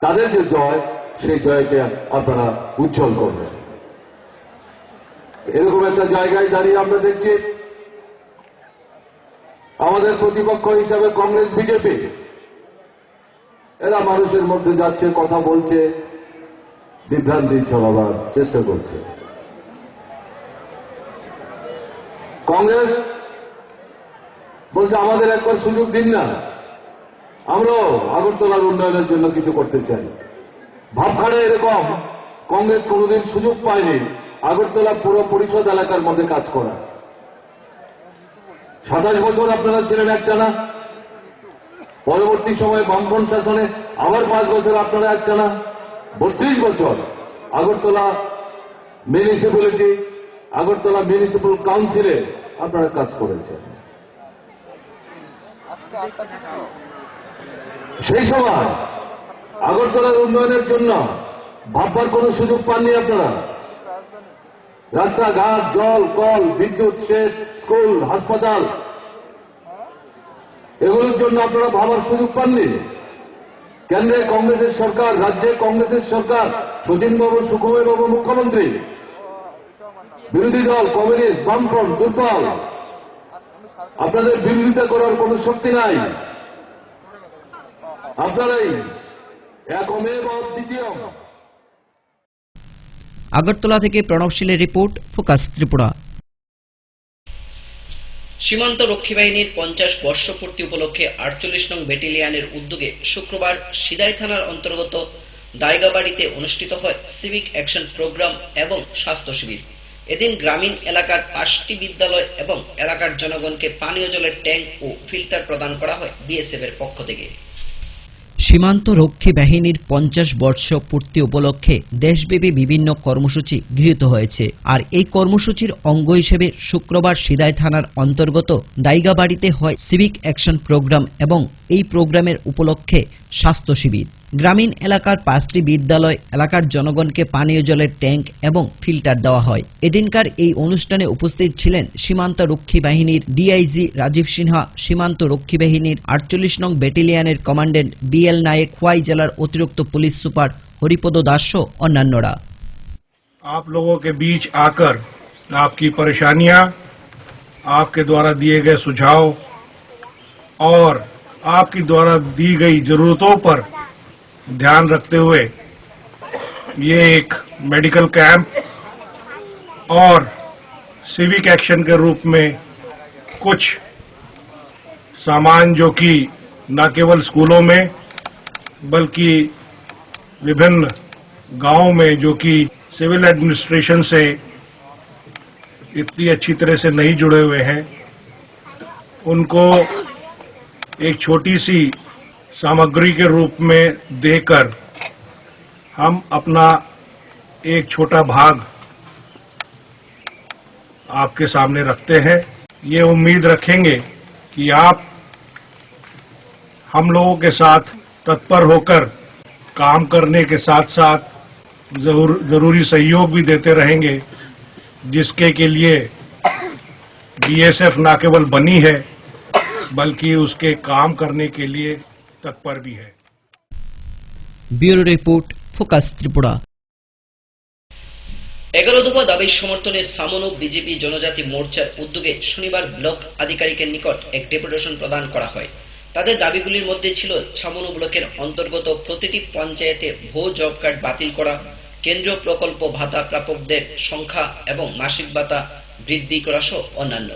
তাদের যে জয়, সেই জয়কে আপনারা উজ্জ্বল করবেন। এরকম একটা জায়গায় দাঁড়িয়ে আমরা দেখছি আমাদের প্রতিপক্ষ হিসাবে কংগ্রেস, বিজেপি, এরা মানুষের মধ্যে যাচ্ছে, কথা বলছে, বিভ্রান্তি ছড়াবার চেষ্টা করছে। কংগ্রেস বলছে আমাদের একবার সুযোগ দিন না, আমরাও আগরতলার উন্নয়নের জন্য কিছু করতে চাই। ভাবখানে এরকম কংগ্রেস কোনোদিন সুযোগ পায়নি আগরতলা পুর পরিষদ এলাকার মধ্যে কাজ করা। 27 বছর আপনারা ছিলেন একটানা, পরবর্তী সময়ে বামফ্রন্ট শাসনে আবার 5 বছর আপনারা একটানা, 32 বছর আগরতলা মিউনিসিপ্যালিটি, আগরতলা মিউনিসিপ্যাল কাউন্সিলে আপনারা কাজ করেছেন। সেই সময় আগরতলার উন্নয়নের জন্য ভাববার কোন সুযোগ পাননি আপনারা। রাস্তাঘাট, জল, কল, বিদ্যুৎ, সেচ, স্কুল, হাসপাতাল, এগুলোর জন্য আপনারা ভাবার সুযোগ পাননি? কেন্দ্রে কংগ্রেসের সরকার, রাজ্যে কংগ্রেসের সরকার, শচীনবাবু, সুখময়বাবু মুখ্যমন্ত্রী, বিরোধী দল কমিউনিস্ট, বামফ্রন্ট দুর্বল, আপনাদের বিরোধিতা করার কোন শক্তি নাই। আপনারাই একমেব অদ্বিতীয়। আগরতলা থেকে প্রণবশীলের রিপোর্ট, ফোকাস ত্রিপুরা। সীমান্ত রক্ষী বাহিনীর 50 বর্ষপূর্তি উপলক্ষে 48 নং ব্যাটালিয়নের উদ্যোগে শুক্রবার সিদাই থানার অন্তর্গত দাইগাবাড়িতে অনুষ্ঠিত হয় সিভিক অ্যাকশন প্রোগ্রাম এবং স্বাস্থ্য শিবির। এদিন গ্রামীণ এলাকার 5টি বিদ্যালয় এবং এলাকার জনগণকে পানীয় জলের ট্যাঙ্ক ও ফিল্টার প্রদান করা হয় বিএসএফ এর পক্ষ থেকে। সীমান্ত রক্ষী বাহিনীর 50 বর্ষ পূর্তি উপলক্ষে দেশব্যাপী বিভিন্ন কর্মসূচি গৃহীত হয়েছে। আর এই কর্মসূচির অঙ্গ হিসেবে শুক্রবার সিদাই থানার অন্তর্গত দাইগাবাড়িতে হয় সিভিক অ্যাকশন প্রোগ্রাম এবং এই প্রোগ্রামের উপলক্ষে স্বাস্থ্য শিবির। গ্রামীণ এলাকার 5টি বিদ্যালয় এলাকার জনগণকে পানীয় জলের ট্যাঙ্ক এবং ফিল্টার দেওয়া হয়। এদিনকার এই অনুষ্ঠানে উপস্থিত ছিলেন সীমান্ত রক্ষী বাহিনীর ডিআইজি রাজীব সিনহা, সীমান্ত রক্ষী বাহিনীর 48 নং ব্যাটালিয়নের কমান্ডেন্ট বিএল নায়েক, খোয়াই জেলার অতিরিক্ত পুলিশ সুপার হরিপদ দাস ও অন্যান্যরা। आप लोगों के बीच आकर आपकी परेशानियां, आपके द्वारा दिए गए सुझाव और आपकी द्वारा दी गई जरूरतों पर ध्यान रखते हुए ये एक मेडिकल कैंप और सिविक एक्शन के रूप में कुछ सामान जो कि न केवल स्कूलों में बल्कि विभिन्न गांवों में जो कि सिविल एडमिनिस्ट्रेशन से इतनी अच्छी तरह से नहीं जुड़े हुए हैं, उनको एक छोटी सी सामग्री के रूप में देकर हम अपना एक छोटा भाग आपके सामने रखते हैं। ये उम्मीद रखेंगे कि आप हम लोगों के साथ तत्पर होकर काम करने के साथ साथ जरूरी सहयोग भी देते रहेंगे, जिसके के लिए बीएसएफ न केवल बनी है बल्कि उसके काम करने के लिए तत्पर भी है। Bureau report, focus Tripura. 11 দফা দাবির সমর্থনে সামনু বিজেপি জনজাতি মোর্চার উদ্যোগে শনিবার ব্লক আধিকারিকের নিকট এক ডেপুটেশন প্রদান করা হয়। তাদের দাবিগুলির মধ্যে ছিল ছামনু ব্লকের অন্তর্গত প্রতিটি পঞ্চায়েতে ভুয়ো জব কার্ড বাতিল করা, কেন্দ্রীয় প্রকল্প ভাতা প্রাপকদের সংখ্যা এবং মাসিক ভাতা বৃদ্ধি করা সহ অন্যান্য।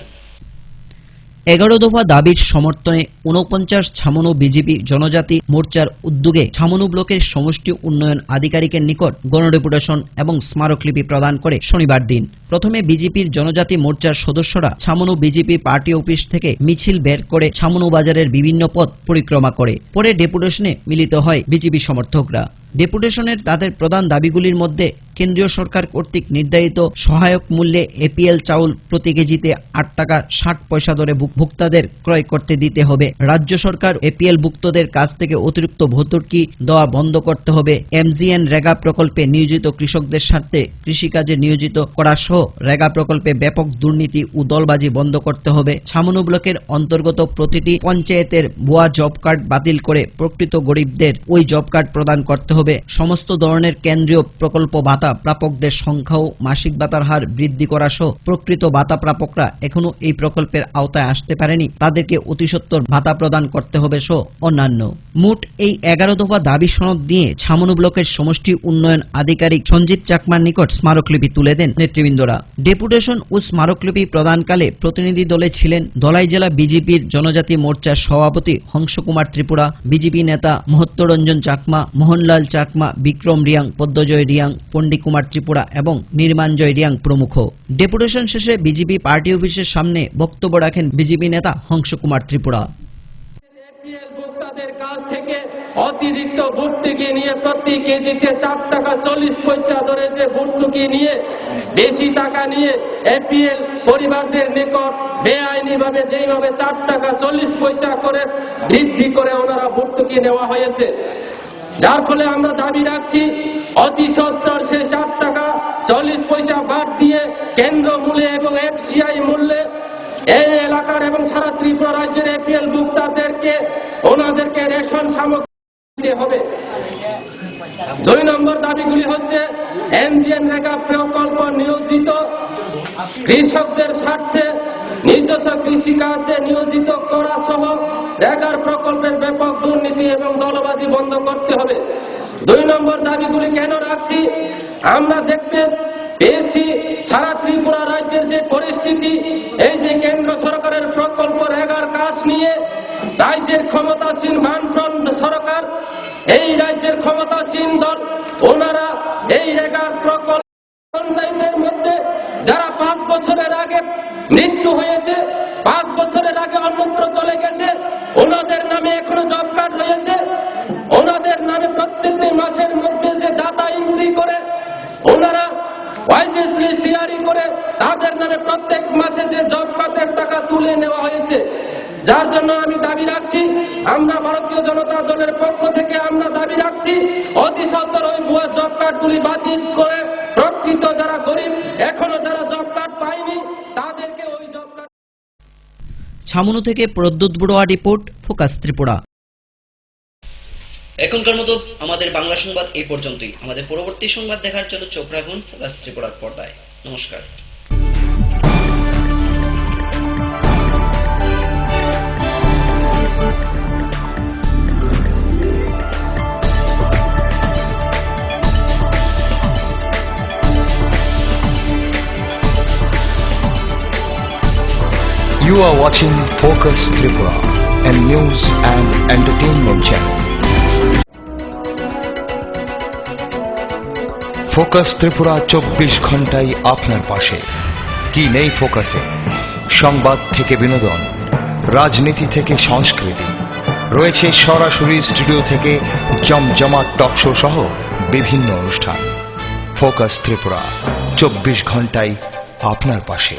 11 দফা দাবির সমর্থনে 49 ছামনু বিজেপি জনজাতি মোর্চার উদ্যোগে ছামনু ব্লকের সমষ্টি উন্নয়ন আধিকারিকের নিকট গণডেপুটেশন এবং স্মারকলিপি প্রদান করে শনিবার দিন। প্রথমে বিজেপির জনজাতি মোর্চার সদস্যরা ছামনু বিজেপি পার্টি অফিস থেকে মিছিল বের করে ছামনু বাজারের বিভিন্ন পথ পরিক্রমা করে। পরে ডেপুটেশনে মিলিত হয় বিজেপি সমর্থকরা। ডেপুটেশনের তাদের প্রধান দাবিগুলির মধ্যে কেন্দ্রীয় সরকার কর্তৃক নির্ধারিত সহায়ক মূল্যে এপিএল চাউল প্রতি কেজিতে 8 টাকা 60 পয়সা দরে ভোক্তাদের ক্রয় করতে দিতে হবে, রাজ্য সরকার এপিএল ভুক্তদের কাছ থেকে অতিরিক্ত ভর্তুকি দেওয়া বন্ধ করতে হবে, এমজিএন রেগা প্রকল্পে নিয়োজিত কৃষকদের স্বার্থে কৃষিকাজে নিয়োজিত করা সহ রেগা প্রকল্পে ব্যাপক দুর্নীতি ও দলবাজি বন্ধ করতে হবে, ছামনু ব্লকের অন্তর্গত প্রতিটি পঞ্চায়েতের ভুয়া জব কার্ড বাতিল করে প্রকৃত গরিবদের ওই জব কার্ড প্রদান করতে হবে, সমস্ত ধরনের কেন্দ্রীয় প্রকল্প ভাতা প্রাপকদের সংখ্যা ও মাসিক ভাতার হার বৃদ্ধি করা সহ প্রকৃত ভাতা প্রাপকরা এখনো এই প্রকল্পের আওতায় আসতে পারেনি তাদেরকে অতিসত্বর ভাতা প্রদান করতে হবে সহ অন্যান্য। মোট এই 11 দফা দাবি সনদ নিয়ে ছামনু ব্লকের সমষ্টি উন্নয়ন আধিকারিক সঞ্জীব চাকমার নিকট স্মারকলিপি তুলে দেন নেতৃবৃন্দরা। ডেপুটেশন ও স্মারকলিপি প্রদানকালে প্রতিনিধি দলে ছিলেন ধলাই জেলা বিজেপির জনজাতি মোর্চার সভাপতি হংসকুমার ত্রিপুরা, বিজেপি নেতা মহত্তরঞ্জন চাকমা, মোহনলাল চাকমা, বিক্রম রিয়াং, পদ্মজয় রিয়াং, পণ্ডিত কুমার ত্রিপুরা এবং নির্মাঞ্জয় রিয়াং প্রমুখ। ডেপুটেশন শেষে বিজেপি পার্টি অফিসের সামনে বক্তব্য রাখেন বিজেপি নেতা হংসকুমার ত্রিপুরা। ভোক্তাদের কাছ থেকে অতিরিক্ত ভর্তুকি নিয়ে প্রতি কেজিতে 4 টাকা 40 পয়সা ধরে যে ভর্তুকি নিয়ে বেশি টাকা নিয়ে এপিএল পরিবারদের নিকট বেআইনি ভাবে যেইভাবে 4 টাকা 40 পয়সা করে বৃদ্ধি করে ওনারা ভর্তুকি নেওয়া হয়েছে, যার ফলে আমরা দাবি রাখছি অতি সত্বর সে 4 টাকা 40 পয়সা বাদ দিয়ে কেন্দ্র মূল্যে এবং এফসিআই মূল্যে এই এলাকার এবং সারা ত্রিপুরা রাজ্যের এপিএল ভোক্তাদেরকে ওনাদেরকে রেশন সামগ্রী দিতে হবে। 2 নম্বর দাবিগুলি হচ্ছে এনজিএন রেগা প্রকল্প নিয়োজিত কৃষকদের স্বার্থে নিজস্ব কৃষিকার্যে নিয়োজিত করা সহ রেগার প্রকল্পের ব্যাপক দুর্নীতি এবং দলবাজি বন্ধ করতে হবে। 2 নম্বর দাবিগুলি কেন রাখছি, আমরা দেখতে পেয়েছি সারা ত্রিপুরা রাজ্যের যে পরিস্থিতি, এই যে কেন্দ্র সরকারের প্রকল্প রেগার কাজ নিয়ে রাজ্যের ক্ষমতাসীন বামফ্রন্ট সরকার, এই রাজ্যের ক্ষমতাসীন দল, ওনারা এই রেগার প্রকল্প পঞ্চায়েতের মধ্যে যারা 5 বছরের আগে মৃত্যু হয়েছে, 5 বছরের আগে অন্যত্র চলে গেছে, ওনাদের নামে এখনো জব কার্ড রয়েছে, ওনাদের নামে প্রত্যেকটি মাসের মধ্যে যে দাতা এন্ট্রি করে ওনারা ওয়াইজেস লিস্ট তৈরি করে তাদের নামে প্রত্যেক মাসে যে জব কার্ডের টাকা তুলে নেওয়া হয়েছে, যার জন্য আমি দাবি রাখছি, আমরা ভারতীয় জনতা দলের পক্ষ থেকে আমরা দাবি রাখছি অতি সত্বর ওই ভুয়া জব কার্ডগুলি বাতিল করে প্রকৃত যারা গরিব এখনো যারা জব কার্ড পায়নি তাদেরকে ওই জব কার্ড। ছামনু থেকে প্রদ্যুৎ বড়ুয়া রিপোর্ট, ফোকাস ত্রিপুরা। এখনকার মতো আমাদের বাংলা সংবাদ এই পর্যন্তই। আমাদের পরবর্তী সংবাদ দেখার জন্য চোখ রাখুন ফোকাস ত্রিপুরার পর্দায়। নমস্কার। You are watching Focus Tripura, a news and entertainment channel. Focus Tripura 24 ঘন্টায় আপনার পাশে। কি নেই ফোকাসে? সংবাদ থেকে বিনোদন, রাজনীতি থেকে সংস্কৃতি, রয়েছে সরাসরি স্টুডিও থেকে জমজমাট টক শো সহ বিভিন্ন অনুষ্ঠান। ফোকাস ত্রিপুরা 24 ঘন্টায় আপনার পাশে।